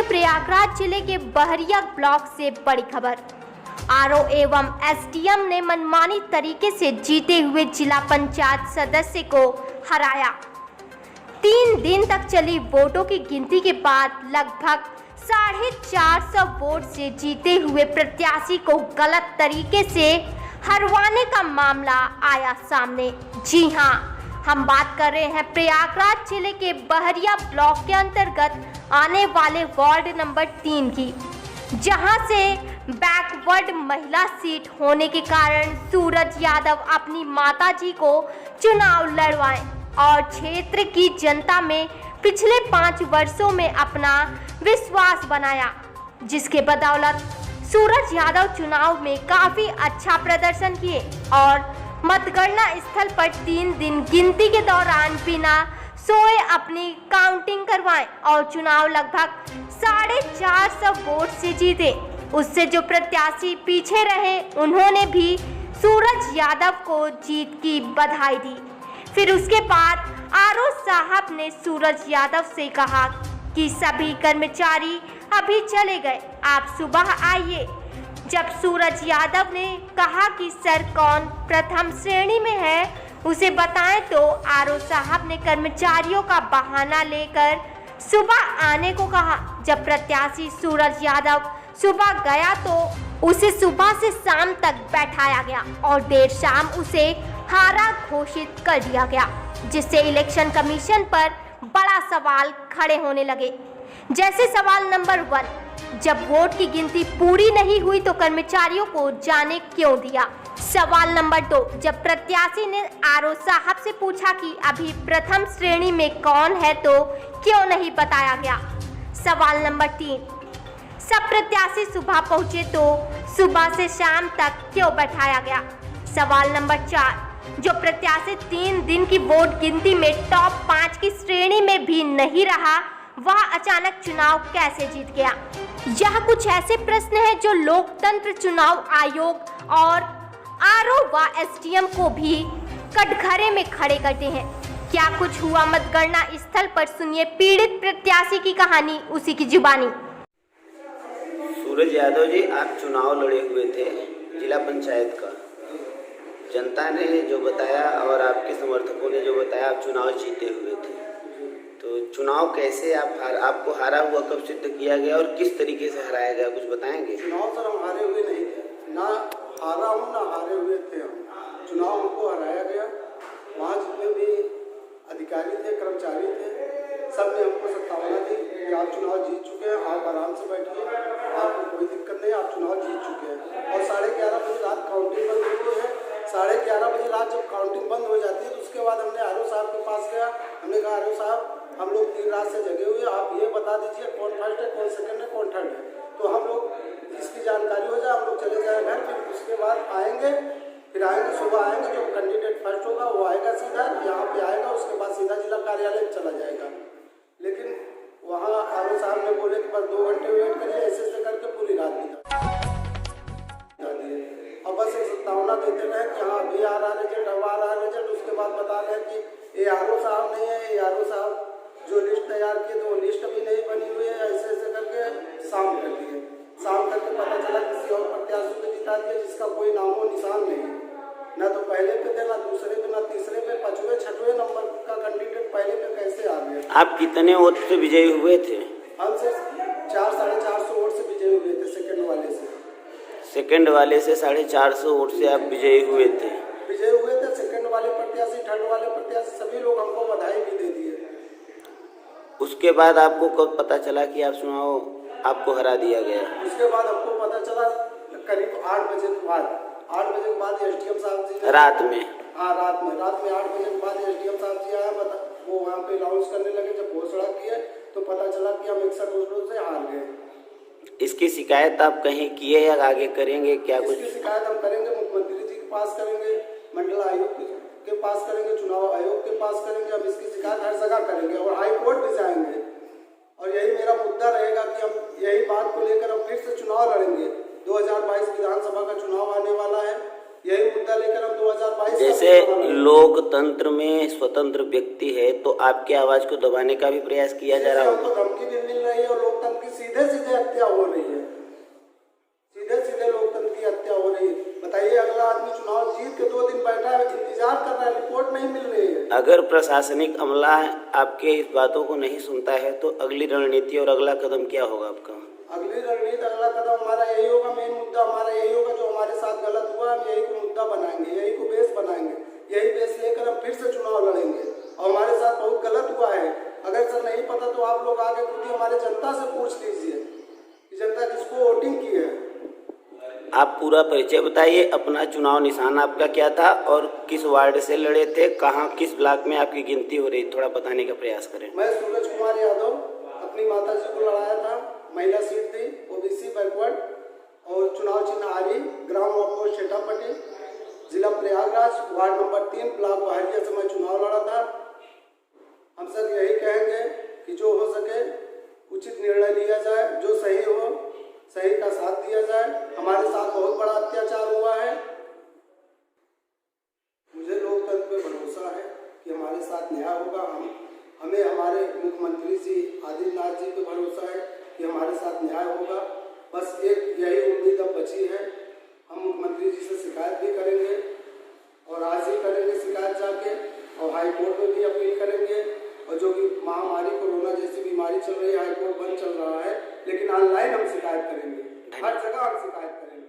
प्रयागराज जिले के बहरिया ब्लॉक से बड़ी खबर। आरओ एवं एसडीएम ने मनमानी तरीके से जीते हुए जिला पंचायत सदस्य को हराया। 3 दिन तक चली वोटों की गिनती के बाद लगभग 450 वोट से जीते हुए प्रत्याशी को गलत तरीके से हरवाने का मामला आया सामने। जी हां, हम बात कर रहे हैं प्रयागराज जिले के बहरिया ब्लॉक के अंतर्गत आने वाले वार्ड नंबर 3 की, जहां से बैकवर्ड महिला सीट होने के कारण सूरज यादव अपनी माताजी को चुनाव लड़वाए और क्षेत्र की जनता में पिछले 5 वर्षों में अपना विश्वास बनाया, जिसके बदौलत सूरज यादव चुनाव में काफी अच्छा प्रदर्शन किए और मतगणना स्थल पर 3 दिन गिनती के दौरान बिना सोए अपनी काउंटिंग करवाएं और चुनाव लगभग 450 वोट से जीते। उससे जो प्रत्याशी पीछे रहे उन्होंने भी सूरज यादव को जीत की बधाई दी। फिर उसके बाद आरओ साहब ने सूरज यादव से कहा कि सभी कर्मचारी अभी चले गए, आप सुबह आइए। जब सूरज यादव ने कहा कि सर कौन प्रथम श्रेणी में है उसे बताएं, तो आरओ साहब ने कर्मचारियों का बहाना लेकर सुबह आने को कहा। जब प्रत्याशी सूरज यादव सुबह गया तो उसे सुबह से शाम तक बैठाया गया और देर शाम उसे हारा घोषित कर दिया गया, जिससे इलेक्शन कमीशन पर बड़ा सवाल खड़े होने लगे। जैसे सवाल नंबर 1, जब वोट की गिनती पूरी नहीं हुई तो कर्मचारियों को जाने क्यों दिया। सवाल नंबर 2, जब प्रत्याशी ने आरओ साहब से पूछा कि अभी प्रथम श्रेणी में कौन है तो क्यों नहीं बताया गया। सवाल नंबर 3, सब प्रत्याशी सुबह पहुंचे तो सुबह से शाम तक क्यों बैठाया गया। सवाल नंबर 4, जो प्रत्याशी 3 दिन की वोट गिनती में टॉप 5 की श्रेणी में भी नहीं रहा, वह अचानक चुनाव कैसे जीत गया। यह कुछ ऐसे प्रश्न हैं जो लोकतंत्र, चुनाव आयोग और आरओ व एसडीएम को भी कटघरे में खड़े करते हैं। क्या कुछ हुआ मतगणना स्थल पर, सुनिए पीड़ित प्रत्याशी की कहानी उसी की जुबानी। सूरज यादव जी, आप चुनाव लड़े हुए थे जिला पंचायत का। जनता ने जो बताया और आपके समर्थकों ने जो बताया, आप चुनाव जीते हुए थे। तो चुनाव कैसे आपको हारा हुआ कब सिद्ध किया गया और किस तरीके से हराया गया, कुछ बताएंगे? चुनाव सर हम हारे हुए नहीं थे, ना हारा हूँ ना हारे हुए थे हम। चुनाव हमको हराया गया। वहाँ जितने भी अधिकारी थे, कर्मचारी थे, सब ने हमको सत्तावना दी कि आप चुनाव जीत चुके हैं, आप आराम से बैठिए, आपको कोई दिक्कत नहीं, आप चुनाव जीत चुके हैं। और 11:30 बजे रात काउंटिंग बंद होती है। 11:30 बजे रात जब काउंटिंग बंद हो जाती है तो उसके बाद हमने आरओ साहब के पास गया। हमने कहा, आरओ साहब, हम लोग 3 रात से जगे हुए, आप ये बता दीजिए कौन फर्स्ट है, कौन सेकंड है, कौन थर्ड है, तो हम लोग इसकी जानकारी हो जाए, हम लोग चले जाए घर। फिर उसके बाद आएंगे, सुबह आएंगे, जो कैंडिडेट फर्स्ट होगा वो आएगा, सीधा यहाँ पे आएगा, उसके बाद सीधा जिला कार्यालय चला जाएगा। लेकिन वहाँ आरओ साहब ने बोले कि बस 2 घंटे वेट करिए, ऐसे करके पूरी रात बिता दिए। और बस एक सत्तावना देते रहे कि हाँ अभी आ रहा रिजल्ट, अब आ रहा रिजल्ट। उसके बाद बता रहे कि ये आरओ साहब नहीं है, ये आरओ साहब जो लिस्ट तैयार किए तो वो लिस्ट भी नहीं बनी हुई है, ऐसे करके शाम कर दिए। शाम करके पता चला किसी और प्रत्याशी को जिता दिया जिसका कोई नामो निशान नहीं, ना तो पहले पे थे, ना दूसरे पे, ना तीसरे पे, 5वें 6वें नंबर का कैंडिडेट पहले पे कैसे आ गया। आप कितने वोट से विजयी हुए थे? हम से 400-450 वोट से विजयी हुए थे। सेकंड वाले से 450 वोट से आप विजयी हुए थे। सेकंड वाले प्रत्याशी, थर्ड वाले प्रत्याशी सभी लोग हमको बधाई भी दे दिए। उसके बाद आपको कब पता चला कि आप चुनाव आपको हरा दिया गया? उसके बाद हमको पता चला करीब 8 बजे के बाद। 8 बजे के बाद एसडीएम साहब जी रात में 8 बजे के बाद एसडीएम साहब जी आया। वो वहाँ पे अनाउंस करने लगे। जब घोषणा किए तो पता चला कि हम 61 वोटों से हार गए। इसकी शिकायत आप कहीं किए या आगे करेंगे? क्या कुछ इसकी शिकायत हम करेंगे, मुख्यमंत्री जी के पास करेंगे, मंडल आयोग के पास करेंगे, चुनाव आयोग के पास करेंगे। हम इसकी शिकायत हर जगह करेंगे और हाई कोर्ट भी जाएंगे। और यही मेरा मुद्दा रहेगा कि हम यही बात को लेकर हम फिर से चुनाव लड़ेंगे। 2022 विधानसभा का चुनाव आने वाला है। यही मुद्दा लेकर हम 2022 जैसे लोकतंत्र में स्वतंत्र व्यक्ति है तो आपकी आवाज को दबाने का भी प्रयास किया जा रहा है। हमको धमकी भी मिल रही है और लोकतंत्र की सीधे सीधे हत्या हो रही है, सीधे सीधे लोकतंत्र की हत्या हो रही है। बताइए, अगला आदमी चुनाव जीत के 2 दिन बैठा है, इंतजार कर रहा है, रिपोर्ट नहीं मिल रही है। अगर प्रशासनिक अमला आपके इस बातों को नहीं सुनता है तो अगली रणनीति और अगला कदम क्या होगा आपका? अगली रणनीति, अगला कदम हमारा यही होगा, मेन मुद्दा हमारा यही होगा, जो हमारे साथ गलत हुआ हम यही को मुद्दा बनाएंगे, यही को बेस बनाएंगे, यही बेस लेकर हम फिर से चुनाव लड़ेंगे। और हमारे साथ बहुत गलत हुआ है, अगर सर नहीं पता तो आप लोग आगे खुद ही हमारे जनता से पूछ लीजिए कि जनता किसको वोटिंग की है। आप पूरा परिचय बताइए, अपना चुनाव निशान आपका क्या था और किस वार्ड से लड़े थे, कहाँ किस ब्लॉक में आपकी गिनती हो रही, थोड़ा बताने का प्रयास करें। मैं सूरज कुमार यादव अपनी माता जी को लड़ाया था, महिला सीट थी, ओबीसी बैकवर्ड, और चुनाव चिन्ह आरी, ग्राम वापो शेटापट्टी, जिला प्रयागराज, वार्ड नंबर 3, ब्लॉक बहरिया से मैं चुनाव लड़ा था। हम सर यही कहेंगे कि जो हो सके उचित निर्णय लिया जाए, जो सही हो सही का साथ दिया जाए। हमारे साथ बहुत बड़ा अत्याचार हुआ है, मुझे लोकतंत्र पे भरोसा है कि हमारे साथ न्याय होगा। हमें हमारे मुख्यमंत्री जी आदित्यनाथ जी पे भरोसा है कि हमारे साथ न्याय होगा। बस एक यही उम्मीद अब बची है, हम मुख्यमंत्री जी से शिकायत भी करेंगे और आज ही करेंगे शिकायत जाके, और हाई कोर्ट में भी अपील करेंगे। और जो कि महामारी कोरोना जैसी बीमारी चल रही है, हाई कोर्ट बंद चल रहा है, लेकिन ऑनलाइन हम शिकायत करेंगे, हर जगह हम शिकायत करेंगे।